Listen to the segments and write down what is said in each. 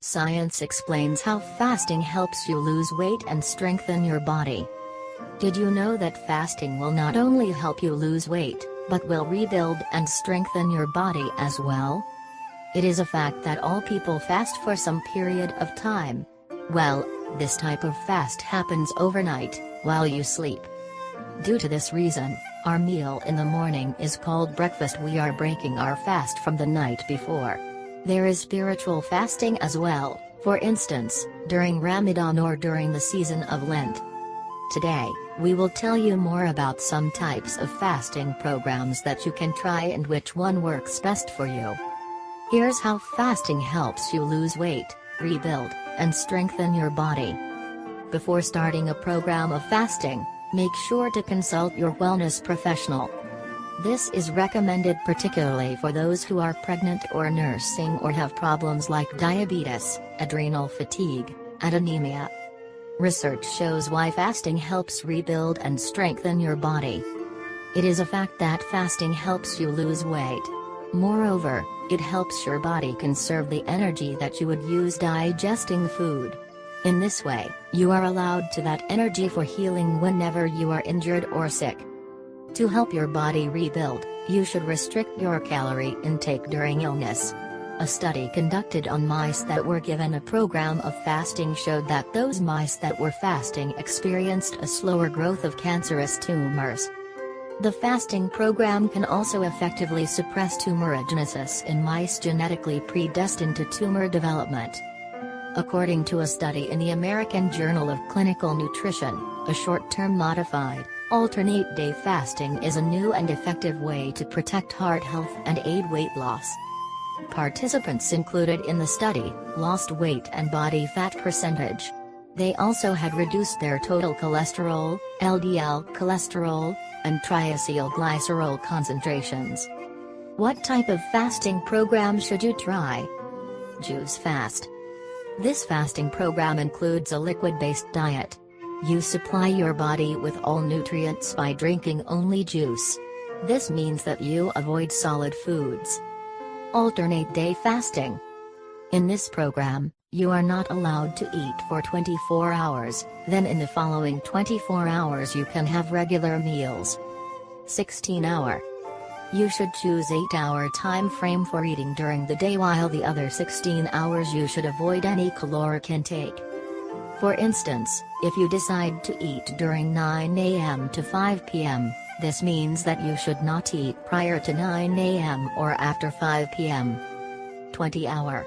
Science explains how fasting helps you lose weight and strengthen your body. Did you know that fasting will not only help you lose weight, but will rebuild and strengthen your body as well? It is a fact that all people fast for some period of time. Well, this type of fast happens overnight, while you sleep. Due to this reason, our meal in the morning is called breakfast. We are breaking our fast from the night before. There is spiritual fasting as well, for instance, during Ramadan or during the season of Lent. Today, we will tell you more about some types of fasting programs that you can try and which one works best for you. Here's how fasting helps you lose weight, rebuild, and strengthen your body. Before starting a program of fasting, make sure to consult your wellness professional. This is recommended particularly for those who are pregnant or nursing or have problems like diabetes, adrenal fatigue, and anemia. Research shows why fasting helps rebuild and strengthen your body. It is a fact that fasting helps you lose weight. Moreover, it helps your body conserve the energy that you would use digesting food. In this way, you are allowed to that energy for healing whenever you are injured or sick. To help your body rebuild, you should restrict your calorie intake during illness. A study conducted on mice that were given a program of fasting showed that those mice that were fasting experienced a slower growth of cancerous tumors. The fasting program can also effectively suppress tumorigenesis in mice genetically predestined to tumor development. According to a study in the American Journal of Clinical Nutrition, a short-term modified, alternate-day fasting is a new and effective way to protect heart health and aid weight loss. Participants included in the study lost weight and body fat percentage. They also had reduced their total cholesterol, LDL cholesterol, and triacylglycerol concentrations. What type of fasting program should you try? Juice fast. This fasting program includes a liquid-based diet. You supply your body with all nutrients by drinking only juice. This means that you avoid solid foods. Alternate-day fasting. In this program, you are not allowed to eat for 24 hours, then in the following 24 hours you can have regular meals. 16-hour. You should choose 8-hour time frame for eating during the day, while the other 16 hours you should avoid any caloric intake. For instance, if you decide to eat during 9 a.m. to 5 p.m., this means that you should not eat prior to 9 a.m. or after 5 p.m. 20-hour.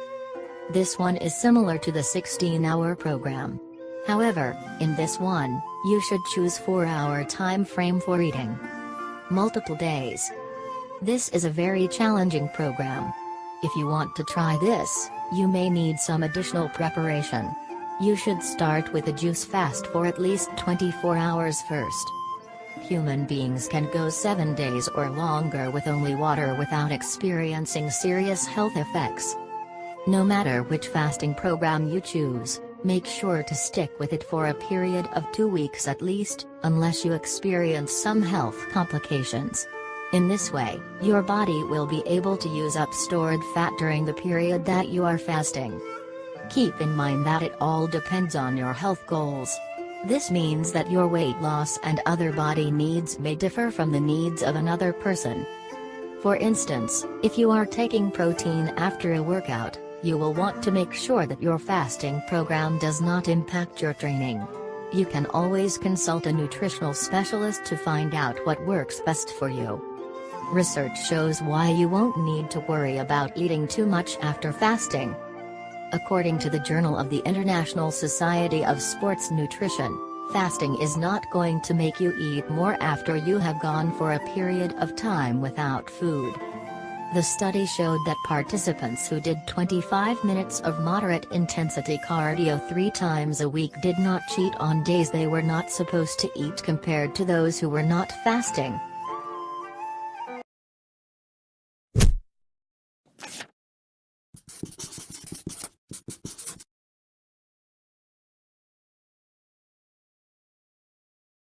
This one is similar to the 16-hour program. However, in this one, you should choose 4-hour time frame for eating. Multiple days. This is a very challenging program. If you want to try this, you may need some additional preparation. You should start with a juice fast for at least 24 hours first. Human beings can go 7 days or longer with only water without experiencing serious health effects. No matter which fasting program you choose, make sure to stick with it for a period of 2 weeks at least, unless you experience some health complications. In this way, your body will be able to use up stored fat during the period that you are fasting. Keep in mind that it all depends on your health goals. This means that your weight loss and other body needs may differ from the needs of another person. For instance, if you are taking protein after a workout, you will want to make sure that your fasting program does not impact your training. You can always consult a nutritional specialist to find out what works best for you. Research shows why you won't need to worry about eating too much after fasting. According to the Journal of the International Society of Sports Nutrition, fasting is not going to make you eat more after you have gone for a period of time without food. The study showed that participants who did 25 minutes of moderate intensity cardio 3 times a week did not cheat on days they were not supposed to eat compared to those who were not fasting.